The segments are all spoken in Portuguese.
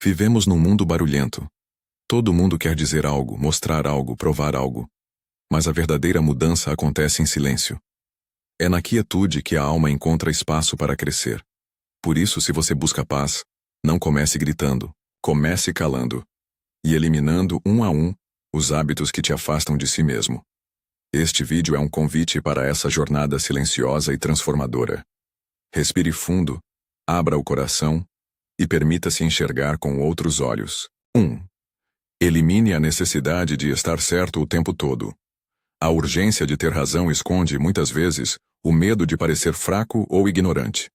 Vivemos num mundo barulhento. Todo mundo quer dizer algo, mostrar algo, provar algo. Mas a verdadeira mudança acontece em silêncio. É na quietude que a alma encontra espaço para crescer. Por isso, se você busca paz, não comece gritando, comece calando. E eliminando um a um os hábitos que te afastam de si mesmo. Este vídeo é um convite para essa jornada silenciosa e transformadora. Respire fundo, abra o coração e permita-se enxergar com outros olhos. 1. Elimine a necessidade de estar certo o tempo todo. A urgência de ter razão esconde, muitas vezes, o medo de parecer fraco ou ignorante.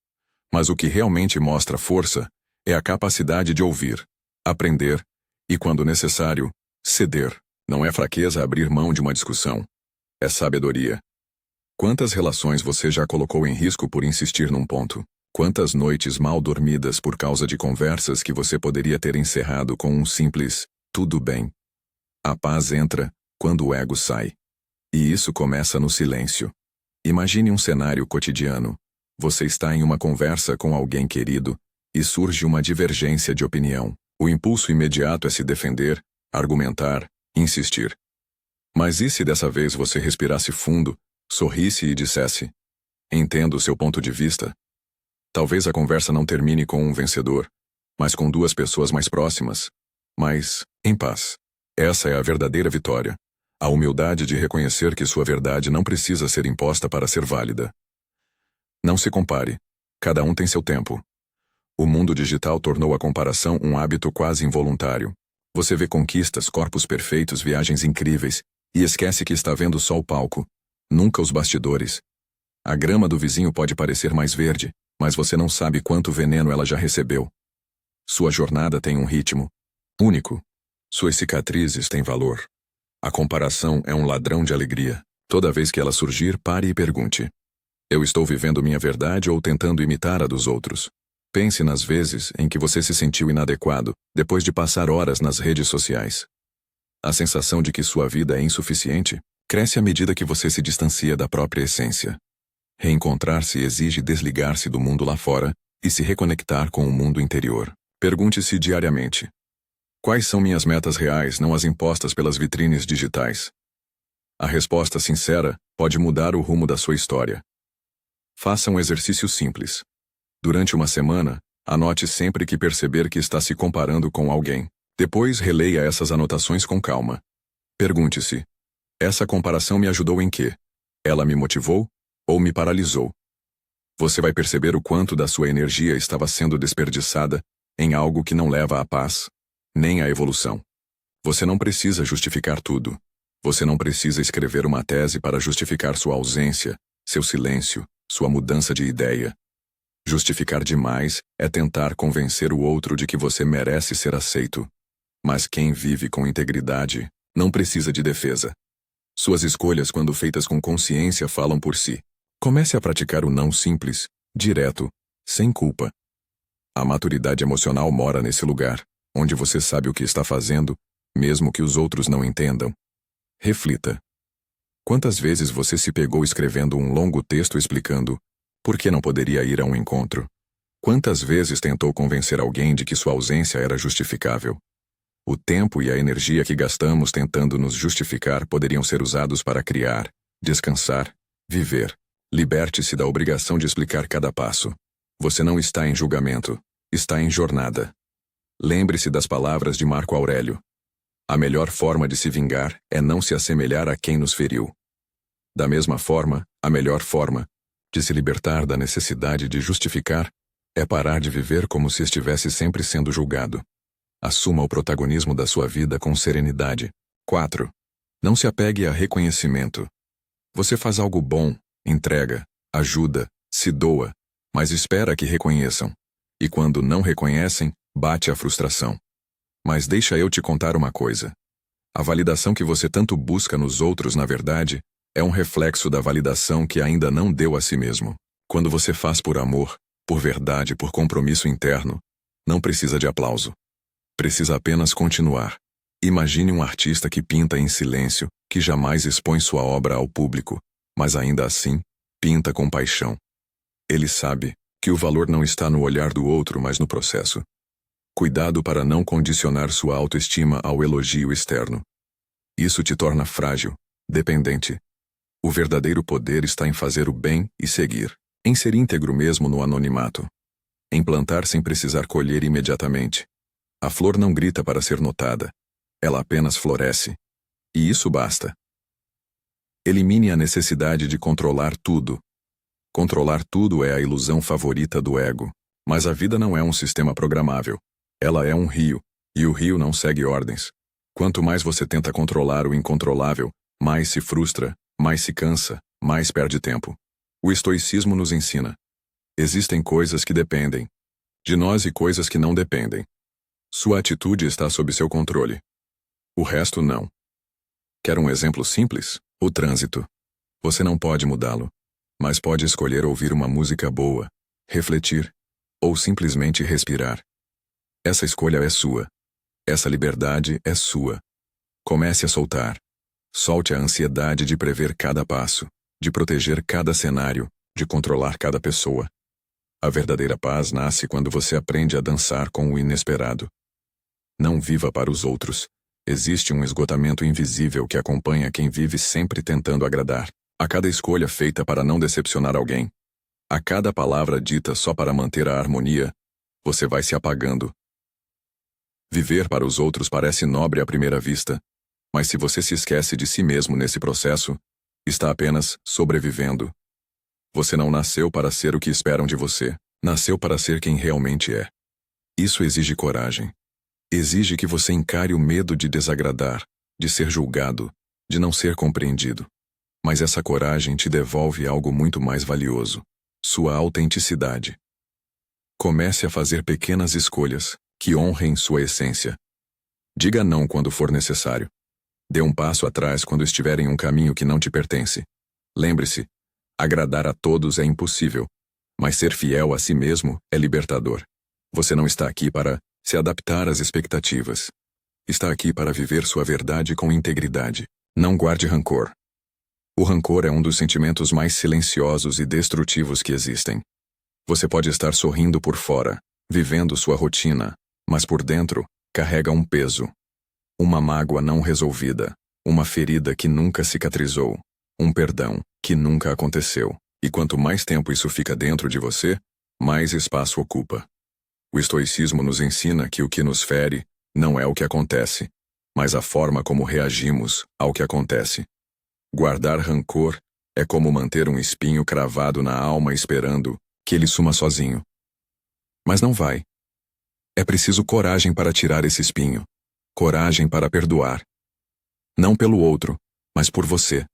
Mas o que realmente mostra força é a capacidade de ouvir, aprender e, quando necessário, ceder. Não é fraqueza abrir mão de uma discussão. É sabedoria. Quantas relações você já colocou em risco por insistir num ponto? Quantas noites mal dormidas por causa de conversas que você poderia ter encerrado com um simples "tudo bem"? A paz entra quando o ego sai. E isso começa no silêncio. Imagine um cenário cotidiano. Você está em uma conversa com alguém querido e surge uma divergência de opinião. O impulso imediato é se defender, argumentar, insistir. Mas e se dessa vez você respirasse fundo, sorrisse e dissesse: "Entendo o seu ponto de vista"? Talvez a conversa não termine com um vencedor, mas com duas pessoas mais próximas, mas em paz. Essa é a verdadeira vitória. A humildade de reconhecer que sua verdade não precisa ser imposta para ser válida. Não se compare. Cada um tem seu tempo. O mundo digital tornou a comparação um hábito quase involuntário. Você vê conquistas, corpos perfeitos, viagens incríveis, e esquece que está vendo só o palco, nunca os bastidores. A grama do vizinho pode parecer mais verde, mas você não sabe quanto veneno ela já recebeu. Sua jornada tem um ritmo único. Suas cicatrizes têm valor. A comparação é um ladrão de alegria. Toda vez que ela surgir, pare e pergunte: eu estou vivendo minha verdade ou tentando imitar a dos outros? Pense nas vezes em que você se sentiu inadequado, depois de passar horas nas redes sociais. A sensação de que sua vida é insuficiente cresce à medida que você se distancia da própria essência. Reencontrar-se exige desligar-se do mundo lá fora e se reconectar com o mundo interior. Pergunte-se diariamente: quais são minhas metas reais, não as impostas pelas vitrines digitais? A resposta sincera pode mudar o rumo da sua história. Faça um exercício simples. Durante uma semana, anote sempre que perceber que está se comparando com alguém. Depois, releia essas anotações com calma. Pergunte-se: essa comparação me ajudou em quê? Ela me motivou ou me paralisou? Você vai perceber o quanto da sua energia estava sendo desperdiçada em algo que não leva à paz, nem à evolução. Você não precisa justificar tudo. Você não precisa escrever uma tese para justificar sua ausência, seu silêncio, sua mudança de ideia. Justificar demais é tentar convencer o outro de que você merece ser aceito. Mas quem vive com integridade não precisa de defesa. Suas escolhas, quando feitas com consciência, falam por si. Comece a praticar o não simples, direto, sem culpa. A maturidade emocional mora nesse lugar, onde você sabe o que está fazendo, mesmo que os outros não entendam. Reflita. Quantas vezes você se pegou escrevendo um longo texto explicando por que não poderia ir a um encontro? Quantas vezes tentou convencer alguém de que sua ausência era justificável? O tempo e a energia que gastamos tentando nos justificar poderiam ser usados para criar, descansar, viver. Liberte-se da obrigação de explicar cada passo. Você não está em julgamento, está em jornada. Lembre-se das palavras de Marco Aurélio: a melhor forma de se vingar é não se assemelhar a quem nos feriu. Da mesma forma, a melhor forma de se libertar da necessidade de justificar é parar de viver como se estivesse sempre sendo julgado. Assuma o protagonismo da sua vida com serenidade. 4. Não se apegue a reconhecimento. Você faz algo bom, entrega, ajuda, se doa, mas espera que reconheçam. E quando não reconhecem, bate a frustração. Mas deixa eu te contar uma coisa. A validação que você tanto busca nos outros, na verdade, é um reflexo da validação que ainda não deu a si mesmo. Quando você faz por amor, por verdade, por compromisso interno, não precisa de aplauso. Precisa apenas continuar. Imagine um artista que pinta em silêncio, que jamais expõe sua obra ao público, mas ainda assim, pinta com paixão. Ele sabe que o valor não está no olhar do outro, mas no processo. Cuidado para não condicionar sua autoestima ao elogio externo. Isso te torna frágil, dependente. O verdadeiro poder está em fazer o bem e seguir, em ser íntegro mesmo no anonimato, em plantar sem precisar colher imediatamente. A flor não grita para ser notada, ela apenas floresce. E isso basta. Elimine a necessidade de controlar tudo. Controlar tudo é a ilusão favorita do ego, mas a vida não é um sistema programável. Ela é um rio, e o rio não segue ordens. Quanto mais você tenta controlar o incontrolável, mais se frustra, mais se cansa, mais perde tempo. O estoicismo nos ensina. Existem coisas que dependem de nós e coisas que não dependem. Sua atitude está sob seu controle. O resto não. Quer um exemplo simples? O trânsito. Você não pode mudá-lo, mas pode escolher ouvir uma música boa, refletir, ou simplesmente respirar. Essa escolha é sua. Essa liberdade é sua. Comece a soltar. Solte a ansiedade de prever cada passo, de proteger cada cenário, de controlar cada pessoa. A verdadeira paz nasce quando você aprende a dançar com o inesperado. Não viva para os outros. Existe um esgotamento invisível que acompanha quem vive sempre tentando agradar. A cada escolha feita para não decepcionar alguém, a cada palavra dita só para manter a harmonia, você vai se apagando. Viver para os outros parece nobre à primeira vista, mas se você se esquece de si mesmo nesse processo, está apenas sobrevivendo. Você não nasceu para ser o que esperam de você, nasceu para ser quem realmente é. Isso exige coragem. Exige que você encare o medo de desagradar, de ser julgado, de não ser compreendido. Mas essa coragem te devolve algo muito mais valioso: sua autenticidade. Comece a fazer pequenas escolhas que honrem sua essência. Diga não quando for necessário. Dê um passo atrás quando estiver em um caminho que não te pertence. Lembre-se, agradar a todos é impossível, mas ser fiel a si mesmo é libertador. Você não está aqui para se adaptar às expectativas. Está aqui para viver sua verdade com integridade. Não guarde rancor. O rancor é um dos sentimentos mais silenciosos e destrutivos que existem. Você pode estar sorrindo por fora, vivendo sua rotina, mas por dentro, carrega um peso. Uma mágoa não resolvida, uma ferida que nunca cicatrizou, um perdão que nunca aconteceu. E quanto mais tempo isso fica dentro de você, mais espaço ocupa. O estoicismo nos ensina que o que nos fere não é o que acontece, mas a forma como reagimos ao que acontece. Guardar rancor é como manter um espinho cravado na alma esperando que ele suma sozinho. Mas não vai. É preciso coragem para tirar esse espinho. Coragem para perdoar. Não pelo outro, mas por você.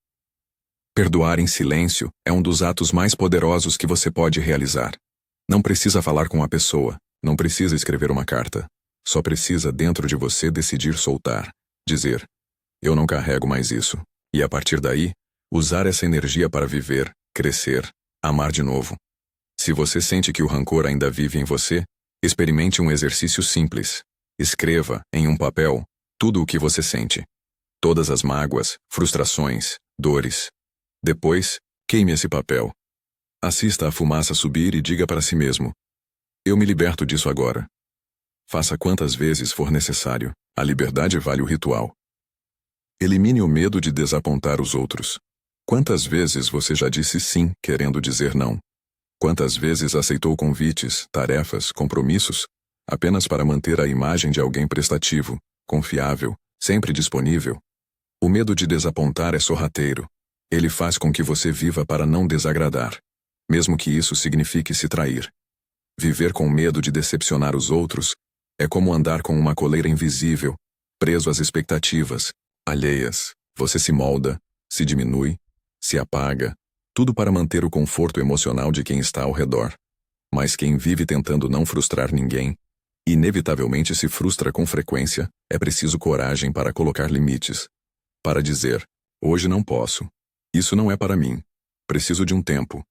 Perdoar em silêncio é um dos atos mais poderosos que você pode realizar. Não precisa falar com a pessoa, não precisa escrever uma carta. Só precisa dentro de você decidir soltar, dizer: eu não carrego mais isso. E a partir daí, usar essa energia para viver, crescer, amar de novo. Se você sente que o rancor ainda vive em você, experimente um exercício simples. Escreva, em um papel, tudo o que você sente. Todas as mágoas, frustrações, dores. Depois, queime esse papel. Assista a fumaça subir e diga para si mesmo: eu me liberto disso agora. Faça quantas vezes for necessário. A liberdade vale o ritual. Elimine o medo de desapontar os outros. Quantas vezes você já disse sim querendo dizer não? Quantas vezes aceitou convites, tarefas, compromissos, apenas para manter a imagem de alguém prestativo, confiável, sempre disponível? O medo de desapontar é sorrateiro. Ele faz com que você viva para não desagradar, mesmo que isso signifique se trair. Viver com medo de decepcionar os outros é como andar com uma coleira invisível, preso às expectativas alheias. Você se molda, se diminui, se apaga, tudo para manter o conforto emocional de quem está ao redor. Mas quem vive tentando não frustrar ninguém, inevitavelmente se frustra com frequência. É preciso coragem para colocar limites. Para dizer: hoje não posso. Isso não é para mim. Preciso de um tempo.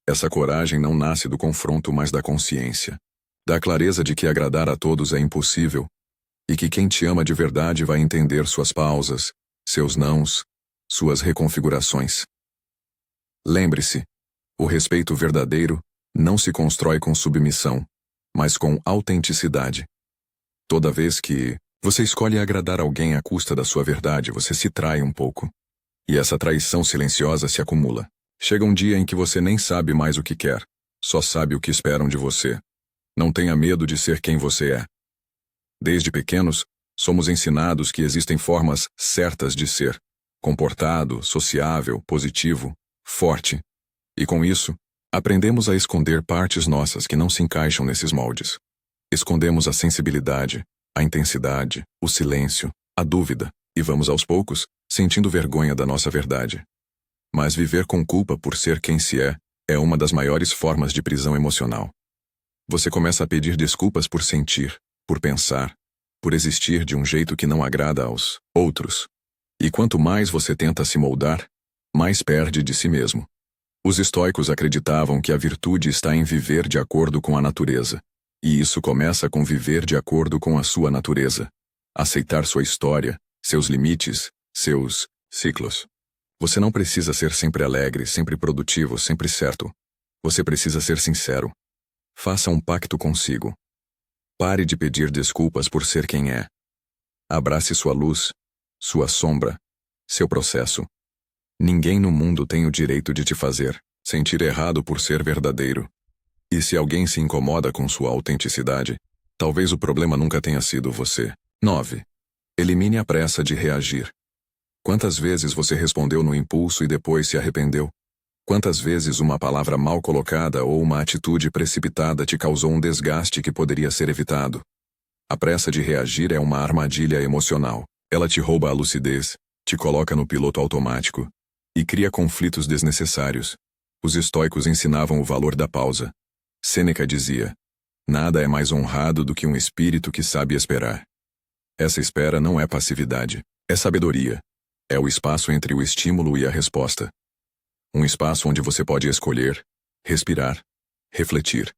Essa coragem não nasce do confronto, mas da consciência. Da clareza de que agradar a todos é impossível, e que quem te ama de verdade vai entender suas pausas, seus nãos, suas reconfigurações. Lembre-se, o respeito verdadeiro não se constrói com submissão, mas com autenticidade. Toda vez que você escolhe agradar alguém à custa da sua verdade, você se trai um pouco. E essa traição silenciosa se acumula. Chega um dia em que você nem sabe mais o que quer, só sabe o que esperam de você. Não tenha medo de ser quem você é. Desde pequenos, somos ensinados que existem formas certas de ser: comportado, sociável, positivo, forte. E com isso, aprendemos a esconder partes nossas que não se encaixam nesses moldes. Escondemos a sensibilidade, a intensidade, o silêncio, a dúvida, e vamos aos poucos, sentindo vergonha da nossa verdade. Mas viver com culpa por ser quem se é uma das maiores formas de prisão emocional. Você começa a pedir desculpas por sentir, por pensar, por existir de um jeito que não agrada aos outros. E quanto mais você tenta se moldar, mais perde de si mesmo. Os estoicos acreditavam que a virtude está em viver de acordo com a natureza. E isso começa com viver de acordo com a sua natureza. Aceitar sua história, seus limites, seus ciclos. Você não precisa ser sempre alegre, sempre produtivo, sempre certo. Você precisa ser sincero. Faça um pacto consigo. Pare de pedir desculpas por ser quem é. Abrace sua luz, sua sombra, seu processo. Ninguém no mundo tem o direito de te fazer sentir errado por ser verdadeiro. E se alguém se incomoda com sua autenticidade, talvez o problema nunca tenha sido você. 9. Elimine a pressa de reagir. Quantas vezes você respondeu no impulso e depois se arrependeu? Quantas vezes uma palavra mal colocada ou uma atitude precipitada te causou um desgaste que poderia ser evitado? A pressa de reagir é uma armadilha emocional. Ela te rouba a lucidez, te coloca no piloto automático e cria conflitos desnecessários. Os estoicos ensinavam o valor da pausa. Sêneca dizia: nada é mais honrado do que um espírito que sabe esperar. Essa espera não é passividade, é sabedoria. É o espaço entre o estímulo e a resposta. Um espaço onde você pode escolher, respirar, refletir.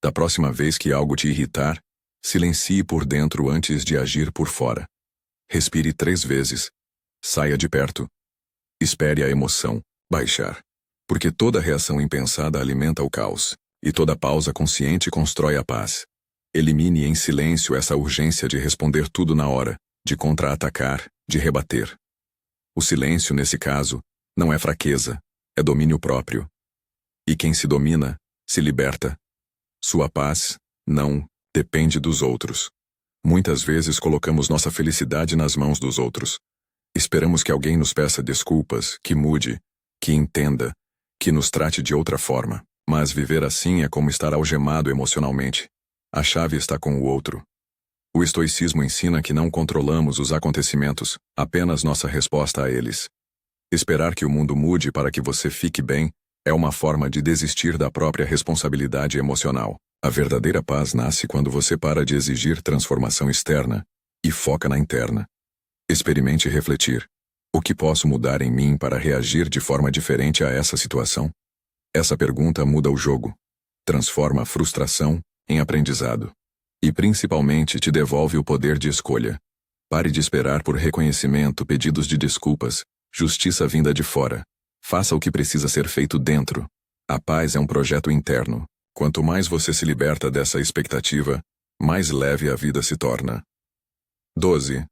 Da próxima vez que algo te irritar, silencie por dentro antes de agir por fora. Respire 3 vezes. Saia de perto. Espere a emoção baixar. Porque toda reação impensada alimenta o caos. E toda pausa consciente constrói a paz. Elimine em silêncio essa urgência de responder tudo na hora, de contra-atacar, de rebater. O silêncio, nesse caso, não é fraqueza, é domínio próprio. E quem se domina, se liberta. Sua paz, não, depende dos outros. Muitas vezes colocamos nossa felicidade nas mãos dos outros. Esperamos que alguém nos peça desculpas, que mude, que entenda, que nos trate de outra forma. Mas viver assim é como estar algemado emocionalmente. A chave está com o outro. O estoicismo ensina que não controlamos os acontecimentos, apenas nossa resposta a eles. Esperar que o mundo mude para que você fique bem é uma forma de desistir da própria responsabilidade emocional. A verdadeira paz nasce quando você para de exigir transformação externa e foca na interna. Experimente refletir. O que posso mudar em mim para reagir de forma diferente a essa situação? Essa pergunta muda o jogo. Transforma a frustração em aprendizado. E principalmente te devolve o poder de escolha. Pare de esperar por reconhecimento, pedidos de desculpas, justiça vinda de fora. Faça o que precisa ser feito dentro. A paz é um projeto interno. Quanto mais você se liberta dessa expectativa, mais leve a vida se torna. 12.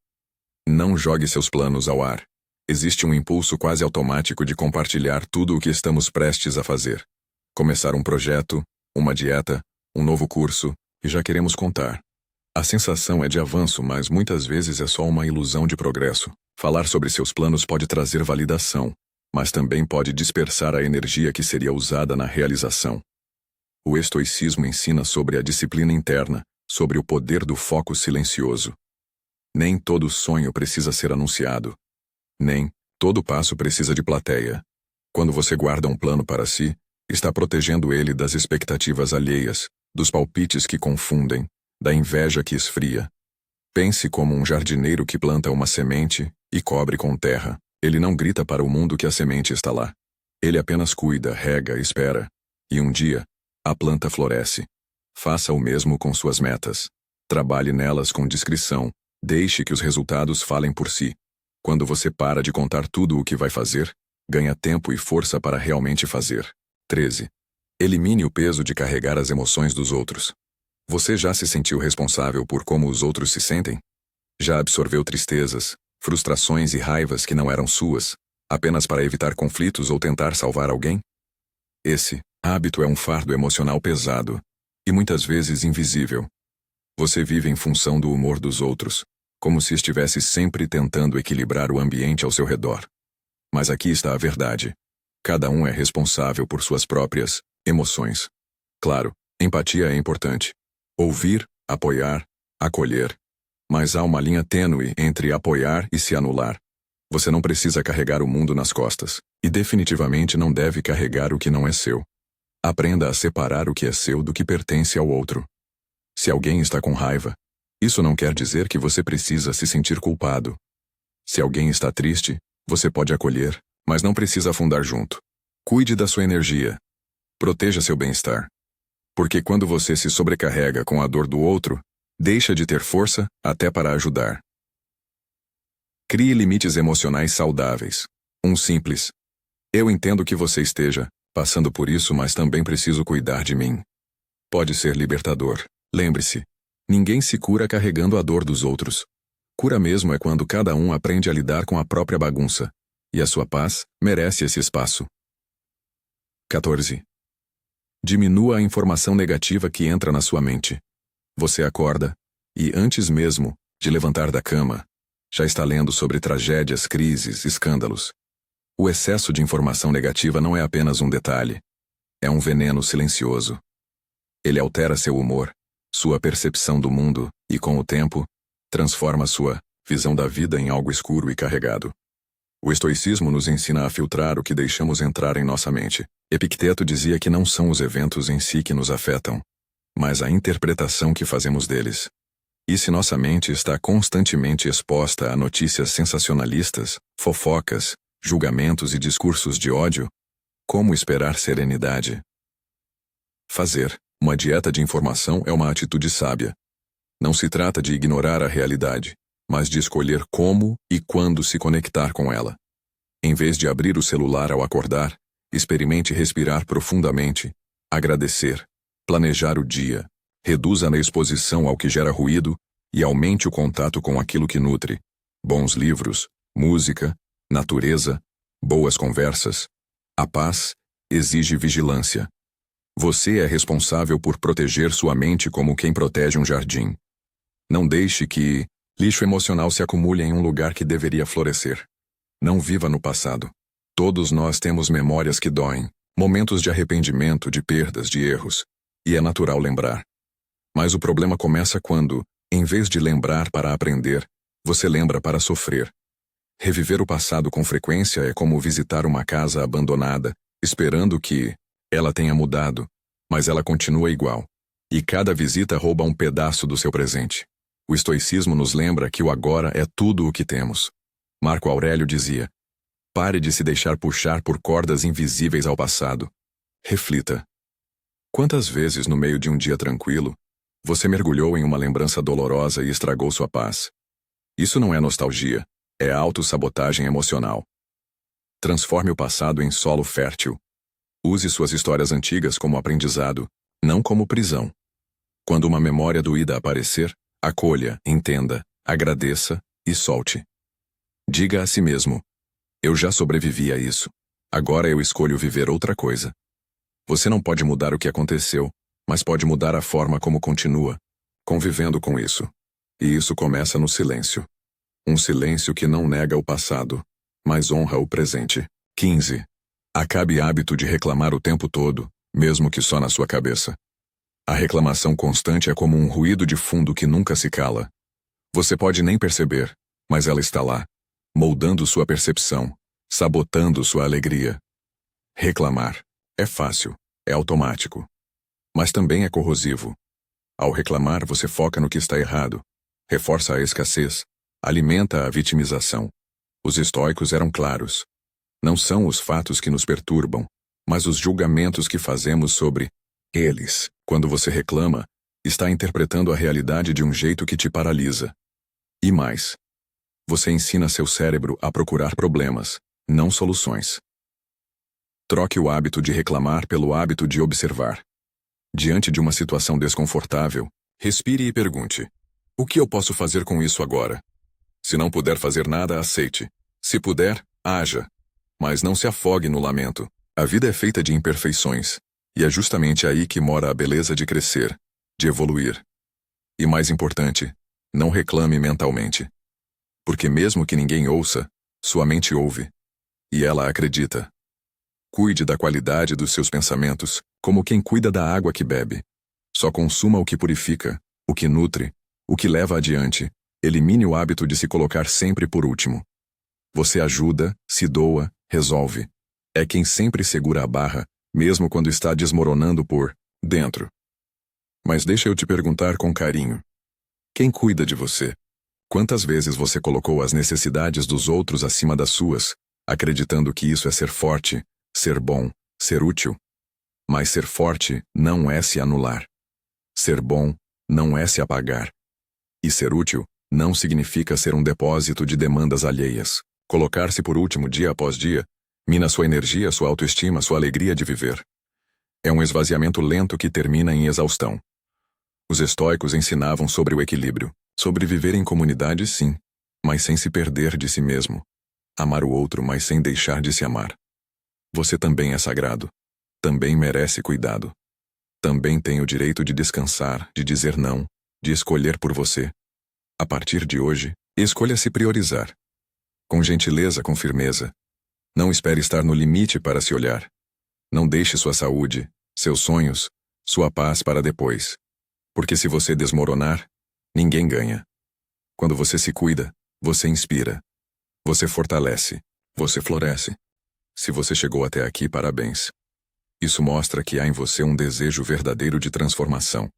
Não jogue seus planos ao ar. Existe um impulso quase automático de compartilhar tudo o que estamos prestes a fazer. Começar um projeto, uma dieta, um novo curso, e já queremos contar. A sensação é de avanço, mas muitas vezes é só uma ilusão de progresso. Falar sobre seus planos pode trazer validação, mas também pode dispersar a energia que seria usada na realização. O estoicismo ensina sobre a disciplina interna, sobre o poder do foco silencioso. Nem todo sonho precisa ser anunciado. Nem todo passo precisa de plateia. Quando você guarda um plano para si, está protegendo ele das expectativas alheias, dos palpites que confundem, da inveja que esfria. Pense como um jardineiro que planta uma semente e cobre com terra. Ele não grita para o mundo que a semente está lá. Ele apenas cuida, rega, espera. E um dia, a planta floresce. Faça o mesmo com suas metas. Trabalhe nelas com discrição. Deixe que os resultados falem por si. Quando você para de contar tudo o que vai fazer, ganha tempo e força para realmente fazer. 13. Elimine o peso de carregar as emoções dos outros. Você já se sentiu responsável por como os outros se sentem? Já absorveu tristezas, frustrações e raivas que não eram suas, apenas para evitar conflitos ou tentar salvar alguém? Esse hábito é um fardo emocional pesado e muitas vezes invisível. Você vive em função do humor dos outros, como se estivesse sempre tentando equilibrar o ambiente ao seu redor. Mas aqui está a verdade. Cada um é responsável por suas próprias emoções. Claro, empatia é importante. Ouvir, apoiar, acolher. Mas há uma linha tênue entre apoiar e se anular. Você não precisa carregar o mundo nas costas, e definitivamente não deve carregar o que não é seu. Aprenda a separar o que é seu do que pertence ao outro. Se alguém está com raiva, isso não quer dizer que você precisa se sentir culpado. Se alguém está triste, você pode acolher, mas não precisa afundar junto. Cuide da sua energia. Proteja seu bem-estar. Porque quando você se sobrecarrega com a dor do outro, deixa de ter força até para ajudar. Crie limites emocionais saudáveis. Um simples: eu entendo que você esteja passando por isso, mas também preciso cuidar de mim. Pode ser libertador. Lembre-se, ninguém se cura carregando a dor dos outros. Cura mesmo é quando cada um aprende a lidar com a própria bagunça. E a sua paz merece esse espaço. 14. Diminua a informação negativa que entra na sua mente. Você acorda e, antes mesmo de levantar da cama, já está lendo sobre tragédias, crises, escândalos. O excesso de informação negativa não é apenas um detalhe. É um veneno silencioso. Ele altera seu humor, sua percepção do mundo e, com o tempo, transforma sua visão da vida em algo escuro e carregado. O estoicismo nos ensina a filtrar o que deixamos entrar em nossa mente. Epicteto dizia que não são os eventos em si que nos afetam, mas a interpretação que fazemos deles. E se nossa mente está constantemente exposta a notícias sensacionalistas, fofocas, julgamentos e discursos de ódio, como esperar serenidade? Fazer uma dieta de informação é uma atitude sábia. Não se trata de ignorar a realidade, mas de escolher como e quando se conectar com ela. Em vez de abrir o celular ao acordar, experimente respirar profundamente, agradecer, planejar o dia, reduza a exposição ao que gera ruído e aumente o contato com aquilo que nutre. Bons livros, música, natureza, boas conversas. A paz exige vigilância. Você é responsável por proteger sua mente como quem protege um jardim. Não deixe que lixo emocional se acumule em um lugar que deveria florescer. Não viva no passado. Todos nós temos memórias que doem, momentos de arrependimento, de perdas, de erros. E é natural lembrar. Mas o problema começa quando, em vez de lembrar para aprender, você lembra para sofrer. Reviver o passado com frequência é como visitar uma casa abandonada, esperando que ela tenha mudado, mas ela continua igual. E cada visita rouba um pedaço do seu presente. O estoicismo nos lembra que o agora é tudo o que temos. Marco Aurélio dizia: pare de se deixar puxar por cordas invisíveis ao passado. Reflita. Quantas vezes no meio de um dia tranquilo, você mergulhou em uma lembrança dolorosa e estragou sua paz? Isso não é nostalgia, é autossabotagem emocional. Transforme o passado em solo fértil. Use suas histórias antigas como aprendizado, não como prisão. Quando uma memória doída aparecer, acolha, entenda, agradeça e solte. Diga a si mesmo: eu já sobrevivi a isso. Agora eu escolho viver outra coisa. Você não pode mudar o que aconteceu, mas pode mudar a forma como continua, convivendo com isso. E isso começa no silêncio. Um silêncio que não nega o passado, mas honra o presente. 15. Acabe hábito de reclamar o tempo todo, mesmo que só na sua cabeça. A reclamação constante é como um ruído de fundo que nunca se cala. Você pode nem perceber, mas ela está lá, moldando sua percepção, sabotando sua alegria. Reclamar é fácil, é automático. Mas também é corrosivo. Ao reclamar, você foca no que está errado, reforça a escassez, alimenta a vitimização. Os estoicos eram claros. Não são os fatos que nos perturbam, mas os julgamentos que fazemos sobre eles. Quando você reclama, está interpretando a realidade de um jeito que te paralisa. E mais, você ensina seu cérebro a procurar problemas, não soluções. Troque o hábito de reclamar pelo hábito de observar. Diante de uma situação desconfortável, Respire e pergunte: o que eu posso fazer com isso agora? Se não puder fazer nada, aceite. Se puder, haja. Mas não se afogue no lamento. A vida é feita de imperfeições, e é justamente aí que mora a beleza de crescer, de evoluir. E mais importante, não reclame mentalmente. Porque mesmo que ninguém ouça, sua mente ouve. E ela acredita. Cuide da qualidade dos seus pensamentos, como quem cuida da água que bebe. Só consuma o que purifica, o que nutre, o que leva adiante. Elimine o hábito de se colocar sempre por último. Você ajuda, se doa, resolve. É quem sempre segura a barra, mesmo quando está desmoronando por dentro. Mas deixa eu te perguntar com carinho. Quem cuida de você? Quantas vezes você colocou as necessidades dos outros acima das suas, acreditando que isso é ser forte, ser bom, ser útil? Mas ser forte não é se anular. Ser bom não é se apagar. E ser útil não significa ser um depósito de demandas alheias. Colocar-se por último dia após dia mina sua energia, sua autoestima, sua alegria de viver. É um esvaziamento lento que termina em exaustão. Os estoicos ensinavam sobre o equilíbrio, sobre viver em comunidade, sim, mas sem se perder de si mesmo. Amar o outro, mas sem deixar de se amar. Você também é sagrado. Também merece cuidado. Também tem o direito de descansar, de dizer não, de escolher por você. A partir de hoje, escolha se priorizar. Com gentileza, com firmeza. Não espere estar no limite para se olhar. Não deixe sua saúde, seus sonhos, sua paz para depois. Porque se você desmoronar, ninguém ganha. Quando você se cuida, você inspira. Você fortalece. Você floresce. Se você chegou até aqui, parabéns. Isso mostra que há em você um desejo verdadeiro de transformação.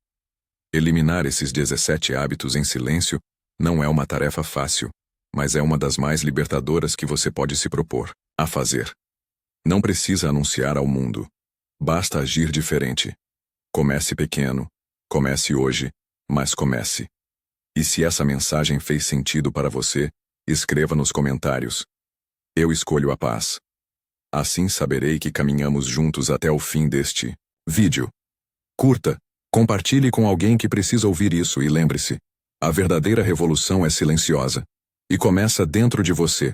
Eliminar esses 17 hábitos em silêncio não é uma tarefa fácil, mas é uma das mais libertadoras que você pode se propor a fazer. Não precisa anunciar ao mundo. Basta agir diferente. Comece pequeno. Comece hoje, mas comece. E se essa mensagem fez sentido para você, escreva nos comentários. Eu escolho a paz. Assim saberei que caminhamos juntos até o fim deste vídeo. Curta, compartilhe com alguém que precisa ouvir isso e lembre-se, a verdadeira revolução é silenciosa. E começa dentro de você.